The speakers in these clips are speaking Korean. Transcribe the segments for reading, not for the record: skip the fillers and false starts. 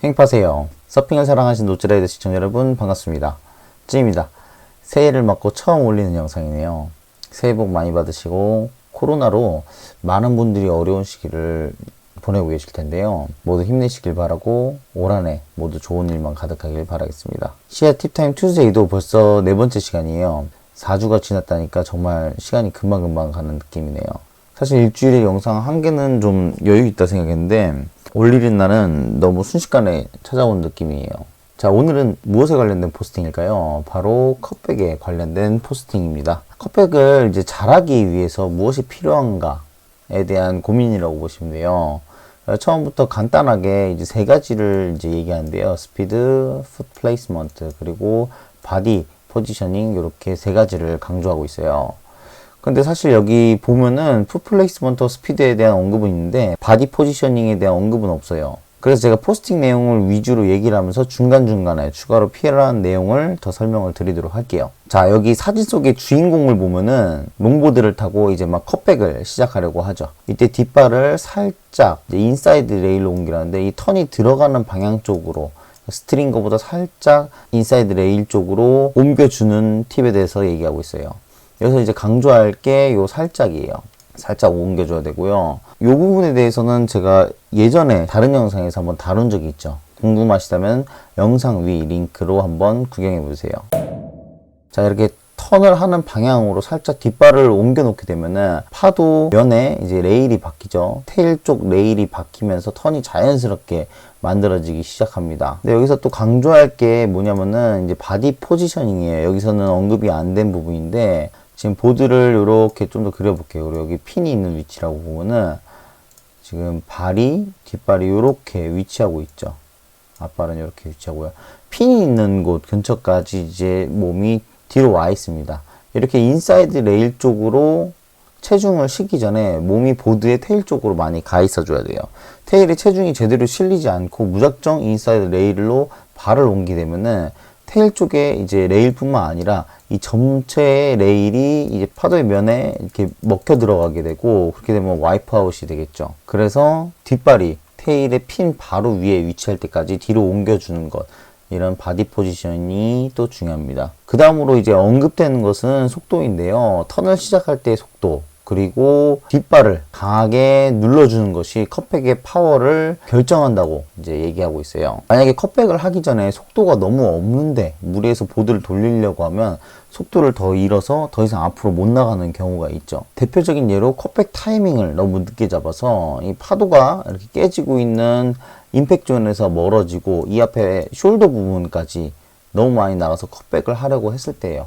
행파세요. 서핑을 사랑하시는 노즈라이더 시청자 여러분 반갑습니다. 찐입니다. 새해를 맞고 처음 올리는 영상이네요. 새해 복 많이 받으시고 코로나로 많은 분들이 어려운 시기를 보내고 계실 텐데요. 모두 힘내시길 바라고 올 한 해 모두 좋은 일만 가득하길 바라겠습니다. 시아 팁타임 투데이도 벌써 네 번째 시간이에요. 4주가 지났다니까 정말 시간이 금방금방 가는 느낌이네요. 사실 일주일에 영상 한 개는 좀 여유 있다 생각했는데 올리는 날은 너무 순식간에 찾아온 느낌이에요. 자, 오늘은 무엇에 관련된 포스팅일까요? 바로 컵백에 관련된 포스팅입니다. 컵백을 이제 잘하기 위해서 무엇이 필요한가에 대한 고민이라고 보시면 돼요. 처음부터 간단하게 이제 세 가지를 이제 얘기하는데요. 스피드, 풋 플레이스먼트, 그리고 바디 포지셔닝, 이렇게 세 가지를 강조하고 있어요. 근데 사실 여기 보면은 풋 플레이스먼트 스피드에 대한 언급은 있는데 바디 포지셔닝에 대한 언급은 없어요. 그래서 제가 포스팅 내용을 위주로 얘기를 하면서 중간중간에 추가로 필요한 내용을 더 설명을 드리도록 할게요. 자, 여기 사진 속의 주인공을 보면은 롱보드를 타고 이제 막 컵백을 시작하려고 하죠. 이때 뒷발을 살짝 이제 인사이드 레일로 옮기라는데 이 턴이 들어가는 방향 쪽으로 스트링거보다 살짝 인사이드 레일 쪽으로 옮겨주는 팁에 대해서 얘기하고 있어요. 여기서 이제 강조할 게 요 살짝이에요. 살짝 옮겨줘야 되고요. 이 부분에 대해서는 제가 예전에 다른 영상에서 한번 다룬 적이 있죠. 궁금하시다면 영상 위 링크로 한번 구경해 보세요. 자, 이렇게 턴을 하는 방향으로 살짝 뒷발을 옮겨 놓게 되면은 파도 면에 이제 레일이 바뀌죠. 테일 쪽 레일이 바뀌면서 턴이 자연스럽게 만들어지기 시작합니다. 근데 여기서 또 강조할 게 뭐냐면은 이제 바디 포지셔닝이에요. 여기서는 언급이 안 된 부분인데 지금 보드를 이렇게 좀 더 그려볼게요. 그리고 여기 핀이 있는 위치라고 보면은 지금 뒷발이 이렇게 위치하고 있죠. 앞발은 이렇게 위치하고요. 핀이 있는 곳 근처까지 이제 몸이 뒤로 와 있습니다. 이렇게 인사이드 레일 쪽으로 체중을 실기 전에 몸이 보드의 테일 쪽으로 많이 가 있어 줘야 돼요. 테일에 체중이 제대로 실리지 않고 무작정 인사이드 레일로 발을 옮기게 되면은 테일 쪽에 이제 레일뿐만 아니라 이 전체의 레일이 이제 파도의 면에 이렇게 먹혀 들어가게 되고 그렇게 되면 와이프아웃이 되겠죠. 그래서 뒷발이 테일의 핀 바로 위에 위치할 때까지 뒤로 옮겨주는 것, 이런 바디 포지션이 또 중요합니다. 그 다음으로 이제 언급되는 것은 속도인데요. 턴을 시작할 때의 속도, 그리고 뒷발을 강하게 눌러주는 것이 컵백의 파워를 결정한다고 이제 얘기하고 있어요. 만약에 컵백을 하기 전에 속도가 너무 없는데 무리해서 보드를 돌리려고 하면 속도를 더 잃어서 더 이상 앞으로 못 나가는 경우가 있죠. 대표적인 예로 컵백 타이밍을 너무 늦게 잡아서 이 파도가 이렇게 깨지고 있는 임팩트 존에서 멀어지고 이 앞에 숄더 부분까지 너무 많이 나가서 컵백을 하려고 했을 때예요.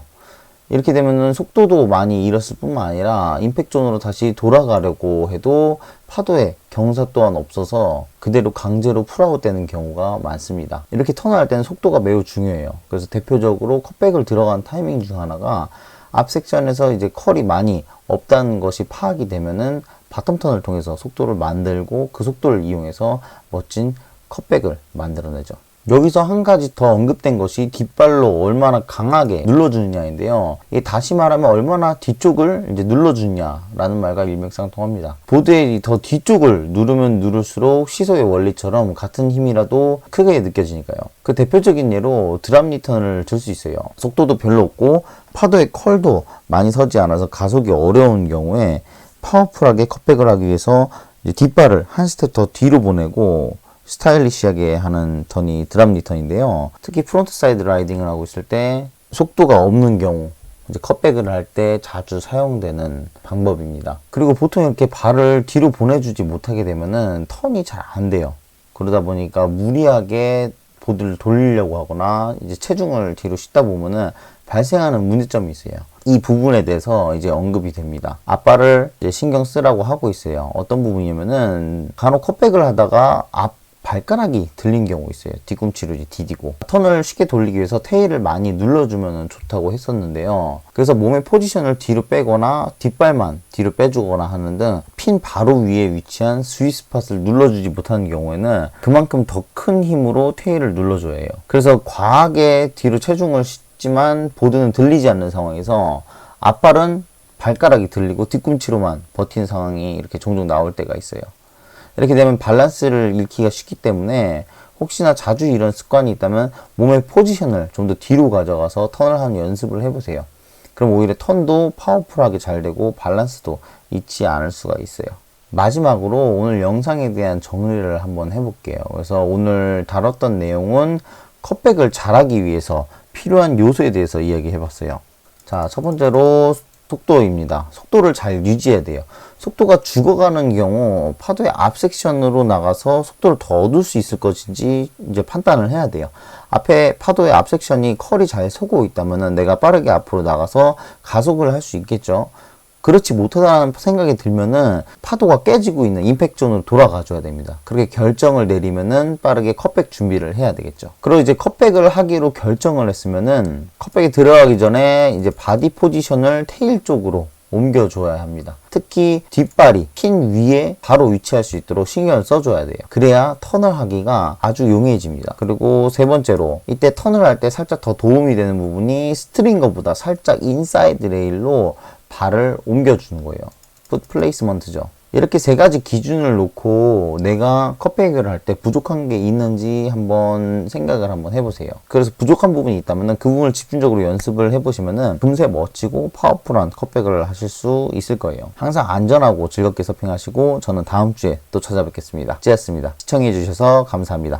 이렇게 되면은 속도도 많이 잃었을 뿐만 아니라 임팩트 존으로 다시 돌아가려고 해도 파도에 경사 또한 없어서 그대로 강제로 풀아웃 되는 경우가 많습니다. 이렇게 턴을 할 때는 속도가 매우 중요해요. 그래서 대표적으로 컵백을 들어간 타이밍 중 하나가 앞 섹션에서 이제 컬이 많이 없다는 것이 파악이 되면은 바텀 턴을 통해서 속도를 만들고 그 속도를 이용해서 멋진 컵백을 만들어내죠. 여기서 한 가지 더 언급된 것이 뒷발로 얼마나 강하게 눌러주느냐인데요. 이게 다시 말하면 얼마나 뒤쪽을 이제 눌러주느냐라는 말과 일맥상통합니다. 보드의 더 뒤쪽을 누르면 누를수록 시소의 원리처럼 같은 힘이라도 크게 느껴지니까요. 그 대표적인 예로 드랍 리턴을 들 수 있어요. 속도도 별로 없고 파도의 컬도 많이 서지 않아서 가속이 어려운 경우에 파워풀하게 컵백을 하기 위해서 이제 뒷발을 한 스텝 더 뒤로 보내고 스타일리시하게 하는 턴이 드랍 리턴인데요. 특히 프론트 사이드 라이딩을 하고 있을 때 속도가 없는 경우 이제 컵백을 할 때 자주 사용되는 방법입니다. 그리고 보통 이렇게 발을 뒤로 보내주지 못하게 되면은 턴이 잘 안 돼요. 그러다 보니까 무리하게 보드를 돌리려고 하거나 이제 체중을 뒤로 싣다 보면은 발생하는 문제점이 있어요. 이 부분에 대해서 이제 언급이 됩니다. 앞발을 이제 신경 쓰라고 하고 있어요. 어떤 부분이냐면은 간혹 컵백을 하다가 앞 발가락이 들린 경우 있어요. 뒤꿈치로 이제 디디고 턴을 쉽게 돌리기 위해서 테일을 많이 눌러주면 좋다고 했었는데요. 그래서 몸의 포지션을 뒤로 빼거나 뒷발만 뒤로 빼주거나 하는 등 핀 바로 위에 위치한 스윗스팟을 눌러주지 못하는 경우에는 그만큼 더 큰 힘으로 테일을 눌러줘야 해요. 그래서 과하게 뒤로 체중을 싣지만 보드는 들리지 않는 상황에서 앞발은 발가락이 들리고 뒤꿈치로만 버티는 상황이 이렇게 종종 나올 때가 있어요. 이렇게 되면 밸런스를 잃기가 쉽기 때문에 혹시나 자주 이런 습관이 있다면 몸의 포지션을 좀 더 뒤로 가져가서 턴을 하는 연습을 해보세요. 그럼 오히려 턴도 파워풀하게 잘 되고 밸런스도 잊지 않을 수가 있어요. 마지막으로 오늘 영상에 대한 정리를 한번 해볼게요. 그래서 오늘 다뤘던 내용은 컷백을 잘하기 위해서 필요한 요소에 대해서 이야기해봤어요. 자, 첫 번째로 속도입니다. 속도를 잘 유지해야 돼요. 속도가 죽어가는 경우 파도의 앞 섹션으로 나가서 속도를 더 얻을 수 있을 것인지 이제 판단을 해야 돼요. 앞에 파도의 앞 섹션이 컬이 잘 서고 있다면 내가 빠르게 앞으로 나가서 가속을 할 수 있겠죠. 그렇지 못하다는 생각이 들면은 파도가 깨지고 있는 임팩트 존으로 돌아가 줘야 됩니다. 그렇게 결정을 내리면은 빠르게 컷백 준비를 해야 되겠죠. 그리고 이제 컷백을 하기로 결정을 했으면은 컷백이 들어가기 전에 이제 바디 포지션을 테일 쪽으로 옮겨줘야 합니다. 특히 뒷발이 핀 위에 바로 위치할 수 있도록 신경을 써줘야 돼요. 그래야 턴을 하기가 아주 용이해집니다. 그리고 세 번째로 이때 턴을 할 때 살짝 더 도움이 되는 부분이 스트링거보다 살짝 인사이드 레일로 발을 옮겨주는 거예요. 풋 플레이스먼트죠. 이렇게 세 가지 기준을 놓고 내가 컷백을 할 때 부족한 게 있는지 한번 생각을 한번 해보세요. 그래서 부족한 부분이 있다면 그 부분을 집중적으로 연습을 해보시면 금세 멋지고 파워풀한 컷백을 하실 수 있을 거예요. 항상 안전하고 즐겁게 서핑하시고 저는 다음 주에 또 찾아뵙겠습니다. 찌였습니다. 시청해주셔서 감사합니다.